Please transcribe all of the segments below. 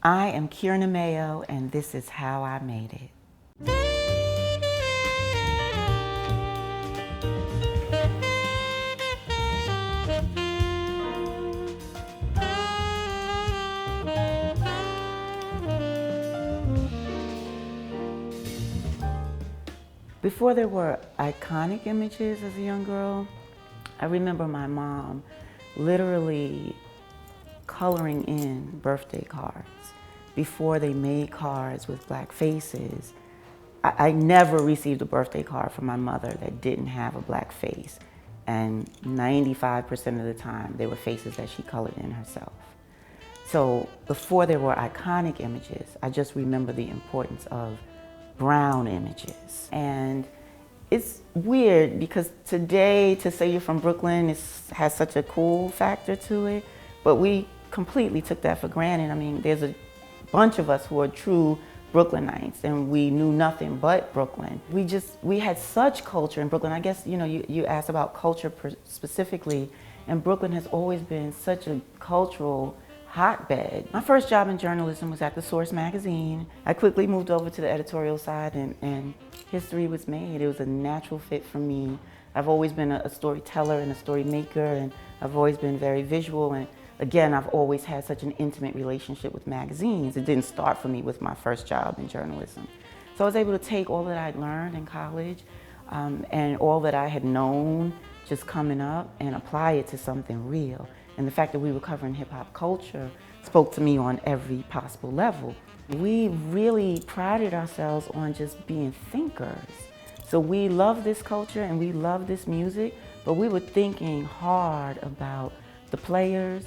I am Kierna Mayo, and this is how I made it. Before there were iconic images as a young girl, I remember my mom literally coloring in birthday cards before they made cards with black faces. I never received a birthday card from my mother that didn't have a black face, and 95% of the time they were faces that she colored in herself. So before there were iconic images, I just remember the importance of brown images. And it's weird because today to say you're from Brooklyn has such a cool factor to it, but we completely took that for granted. I mean, there's a bunch of us who are true Brooklynites, and we knew nothing but Brooklyn. We had such culture in Brooklyn. I guess, you asked about culture specifically, and Brooklyn has always been such a cultural hotbed. My first job in journalism was at the Source magazine. I quickly moved over to the editorial side, and history was made. It was a natural fit for me. I've always been a storyteller and a story maker, and I've always been very visual, and again, I've always had such an intimate relationship with magazines. It didn't start for me with my first job in journalism. So I was able to take all that I'd learned in college and all that I had known just coming up and apply it to something real. And the fact that we were covering hip hop culture spoke to me on every possible level. We really prided ourselves on just being thinkers. So we love this culture and we love this music, but we were thinking hard about the players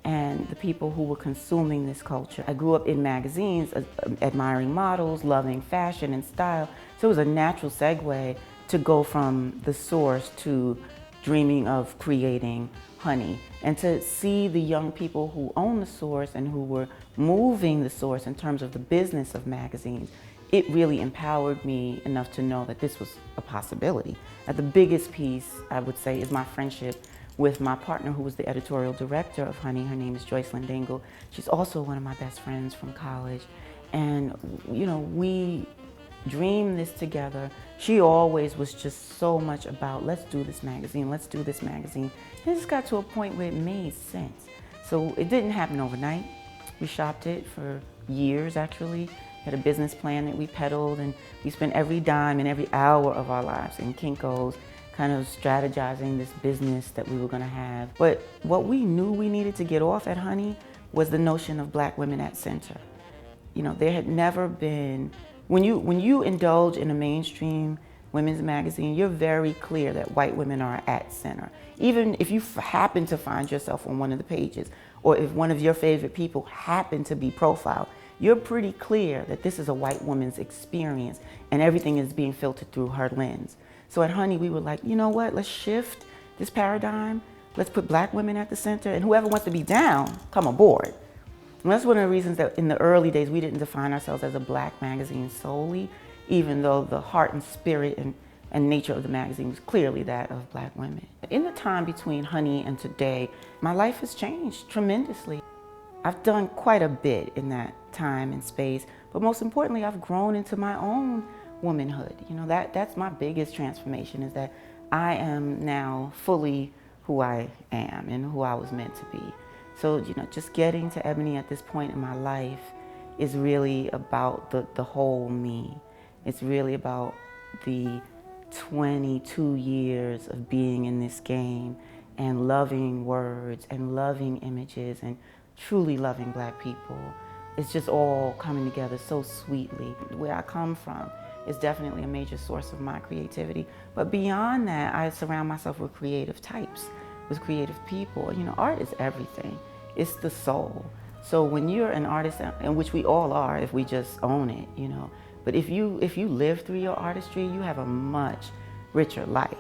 and the people who were consuming this culture. I grew up in magazines, admiring models, loving fashion and style. So it was a natural segue to go from the Source to dreaming of creating Honey, and to see the young people who own the Source and who were moving the Source in terms of the business of magazines. It really empowered me enough to know that this was a possibility. The biggest piece, I would say, is my friendship with my partner who was the editorial director of Honey. Her name is Joycelyn Dingle. She's also one of my best friends from college. And we dreamed this together. She always was just so much about, let's do this magazine, let's do this magazine. And it just got to a point where it made sense. So it didn't happen overnight. We shopped it for years, actually. Had a business plan that we peddled, and we spent every dime and every hour of our lives in Kinko's kind of strategizing this business that we were gonna have. But what we knew we needed to get off at Honey was the notion of black women at center. There had never been, when you indulge in a mainstream women's magazine, you're very clear that white women are at center. Even if you happen to find yourself on one of the pages, or if one of your favorite people happen to be profiled, you're pretty clear that this is a white woman's experience and everything is being filtered through her lens. So at Honey, we were like, you know what, let's shift this paradigm. Let's put black women at the center, and whoever wants to be down, come aboard. And that's one of the reasons that in the early days, we didn't define ourselves as a black magazine solely, even though the heart and spirit and nature of the magazine was clearly that of black women. In the time between Honey and today, my life has changed tremendously. I've done quite a bit in that time and space, but most importantly, I've grown into my own womanhood. That's my biggest transformation, is that I am now fully who I am and who I was meant to be. So, just getting to Ebony at this point in my life is really about the whole me. It's really about the 22 years of being in this game and loving words and loving images and truly loving black people. It's just all coming together so sweetly. Where I come from is definitely a major source of my creativity. But beyond that, I surround myself with creative types, with creative people. Art is everything. It's the soul. So when you're an artist, and which we all are if we just own it, but if you live through your artistry, you have a much richer life.